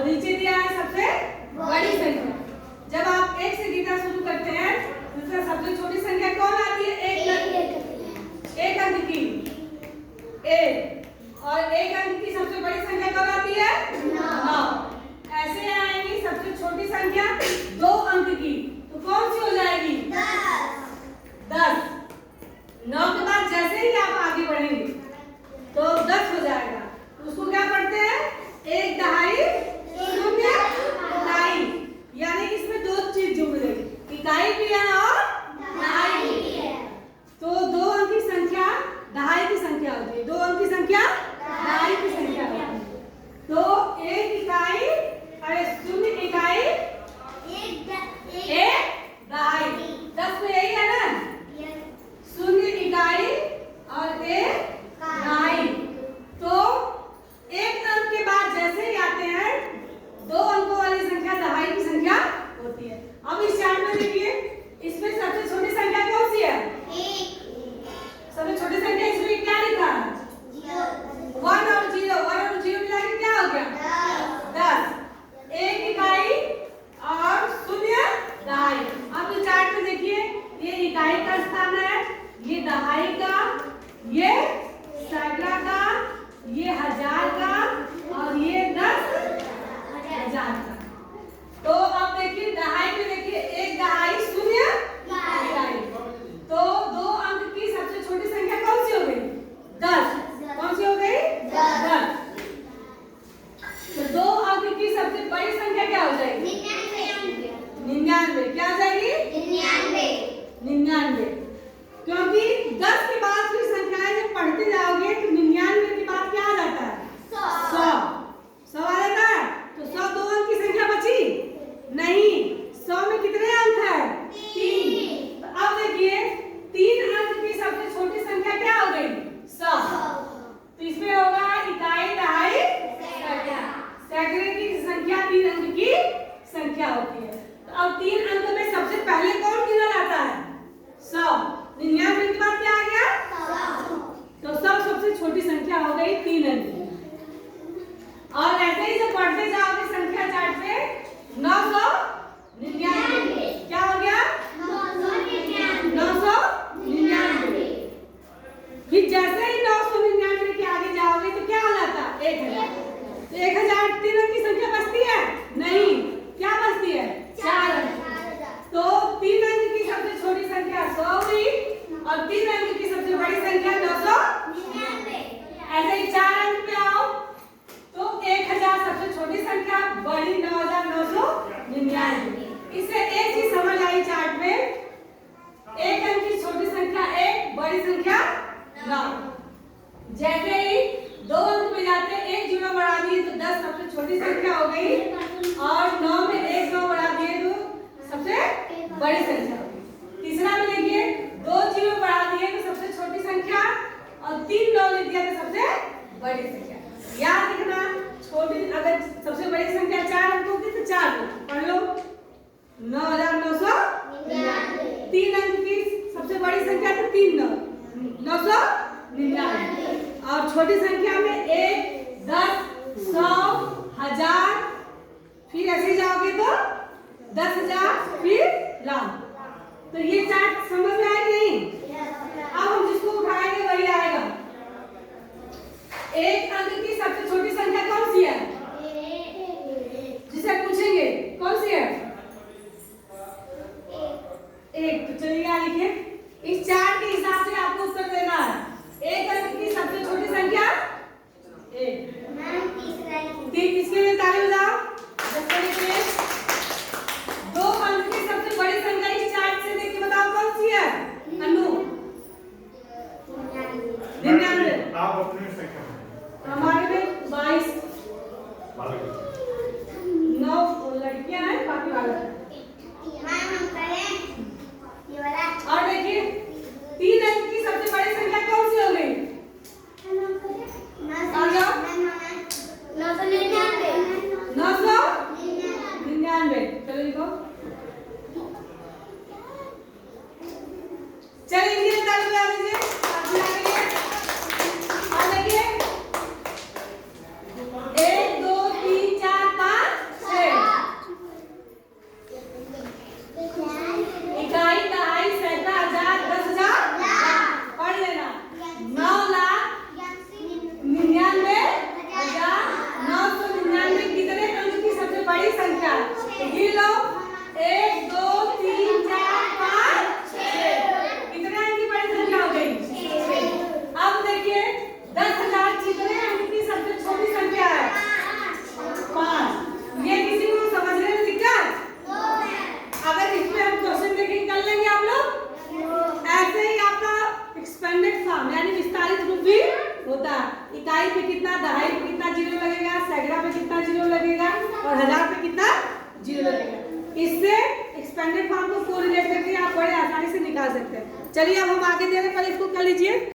और नीचे दिया है सबसे बड़ी संख्या। जब आप एक से गिनना शुरू करते हैं तो उसमें सबसे छोटी संख्या कौन आती है? एक अंक की एक, और एक अंक की सबसे बड़ी संख्या कौन आती है? 9। ऐसे आएगी सबसे छोटी संख्या 2 अंक की, तो कौन सी हो जाएगी? 10। 9 के बाद जैसे ही आप आगे बढ़ेंगे तो 10 हो जाएगा। तो उसको क्या पढ़ते हैं? 1 दहाई 0 इकाई, यानी इसमें 2 चीज जुड़ गई, इकाई भी है और दहाई भी है। तो 2 अंक की संख्या दहाई की संख्या होती है, 2 अंक की संख्या दहाई की संख्या होती है। तो 1 इकाई, अरे 0 इकाई 1 दहाई, 10 में यही है ना? 0 इकाई और 1 दहाई। तो 1 अंक के बाद जैसे ही आते हैं 2 अंकों वाली संख्या दहाई की संख्या होती है। अब इस चार्ट में देखिए, इसमें सबसे छोटी संख्या कौन सी है? 1। सबसे छोटी संख्या इसमें क्या लिखा है? 1 और 0 मिला के क्या हो गया? 10। 1 इकाई और 0 दहाई। अब इस चार्ट में देखिए, ये इकाई का स्थान है, ये दहाई का, ये सैकड़ा का, ये हजार का, और ये 10,000 का। तो अब देखिए दहाई में देखिए 1 दहाई 0 इकाई। तो 2 अंक की सबसे छोटी संख्या कौन सी हो गई? 10। कौन सी हो गई? 10। तो 2 अंक की सबसे बड़ी संख्या क्या हो जाएगी? 99। क्या हो जाएगी? 99। क्योंकि 10 के बाद की संख्याएं जब पढ़ते जाओगे तो 99 के बाद क्या आ जाता है? 100 आ जाता है। तो 100 2 अंक की संख्या बची नहीं। 100 में कितने अंक है? 3। तो अब देखिए 3 अंक की सबसे छोटी संख्या क्या हो गई? 100। तो इसमें होगा इकाई दहाई सैकड़ा। सैकड़े की संख्या 3 अंक की संख्या होती है। तो अब 3 अंक में सबसे पहले कौन गिना जाता है? 100। 99 के बाद क्या आ गया? 100। तो 100 सबसे छोटी संख्या हो गई 3 अंक की। और ऐसे ही जब बढ़ते जाओगे संख्या चार्ट पे 999। क्या हो गया? 999। फिर जैसे ही 999 के आगे जाओगे तो क्या हो जाता? 1000। तो 1000 3 अंक की संख्या बचती है? नहीं। क्या बचती है? 4 अंक। तो 3 अंक की सबसे छोटी संख्या 100 हुई और 3 अंक की सबसे बड़ी संख्या 999। ऐसे ही 4 अंक पे आओ तो 1000 सबसे छोटी संख्या, बड़ी 9999। इससे एक चीज समझ आई चार्ट में, 1 अंक की छोटी संख्या 1, बड़ी संख्या 9। जैसे ही 2 अंक पे जाते 1 0 बढ़ा दिए तो 10 सबसे छोटी संख्या हो गई, और 9 में 1 9 बढ़ा दिए तो सबसे बड़ी संख्या हो गई। तीसरा में देखिए 2 0 बढ़ा दिए तो सबसे छोटी संख्या, और 3 9 लिख दिया तो सबसे बड़ी संख्या। याद रखना, छोटी अगर सबसे बड़ी संख्या 4 अंकों की तो 4 पढ़ लो। 9999। 3 अंक की सबसे बड़ी संख्या तो 3 999। और छोटी संख्या में 1 10 100 1000, फिर ऐसे जाओगे तो 10,000, फिर लाख। तो ये चार्ट समझ में आया नहीं? अब हम जिसको उठाएंगे वही आएगा। 1 अंक की सबसे छोटी संख्या कौन सी है? जिसे पूछेंगे कौन सी है? 1। तो चलिए यहाँ लिखिए, इस चार्ट के हिसाब से आपको उत्तर देना है। 1 अंक की सबसे छोटी संख्या 1। इसके लिए ताली बजाओ। 2 अंक की सबसे बड़ी संख्या इस चार्ट से देख के बताओ कौन सी है? अनु 99। आप अपनी संख्या हमारे में 22 9 लड़कियां हैं, बाकी वाला। और देखिए 3 अंक की सबसे बड़ी संख्या कौन सी हो गई? 999। चलो लिखो। चलिए इनके ताली बजा दीजिए। और देखिए 1 2 3 4 5 इकाई पे कितना, दहाई पे कितना जीरो लगेगा, सैकड़ा पे कितना जीरो लगेगा और हजार पे कितना जीरो लगेगा। इससे एक्सपेंडेड फॉर्म को कोरिलेट करके आप बड़े आसानी से निकाल सकते हैं। चलिए अब हम आगे दे रहे हैं, पहले इसको कर लीजिए।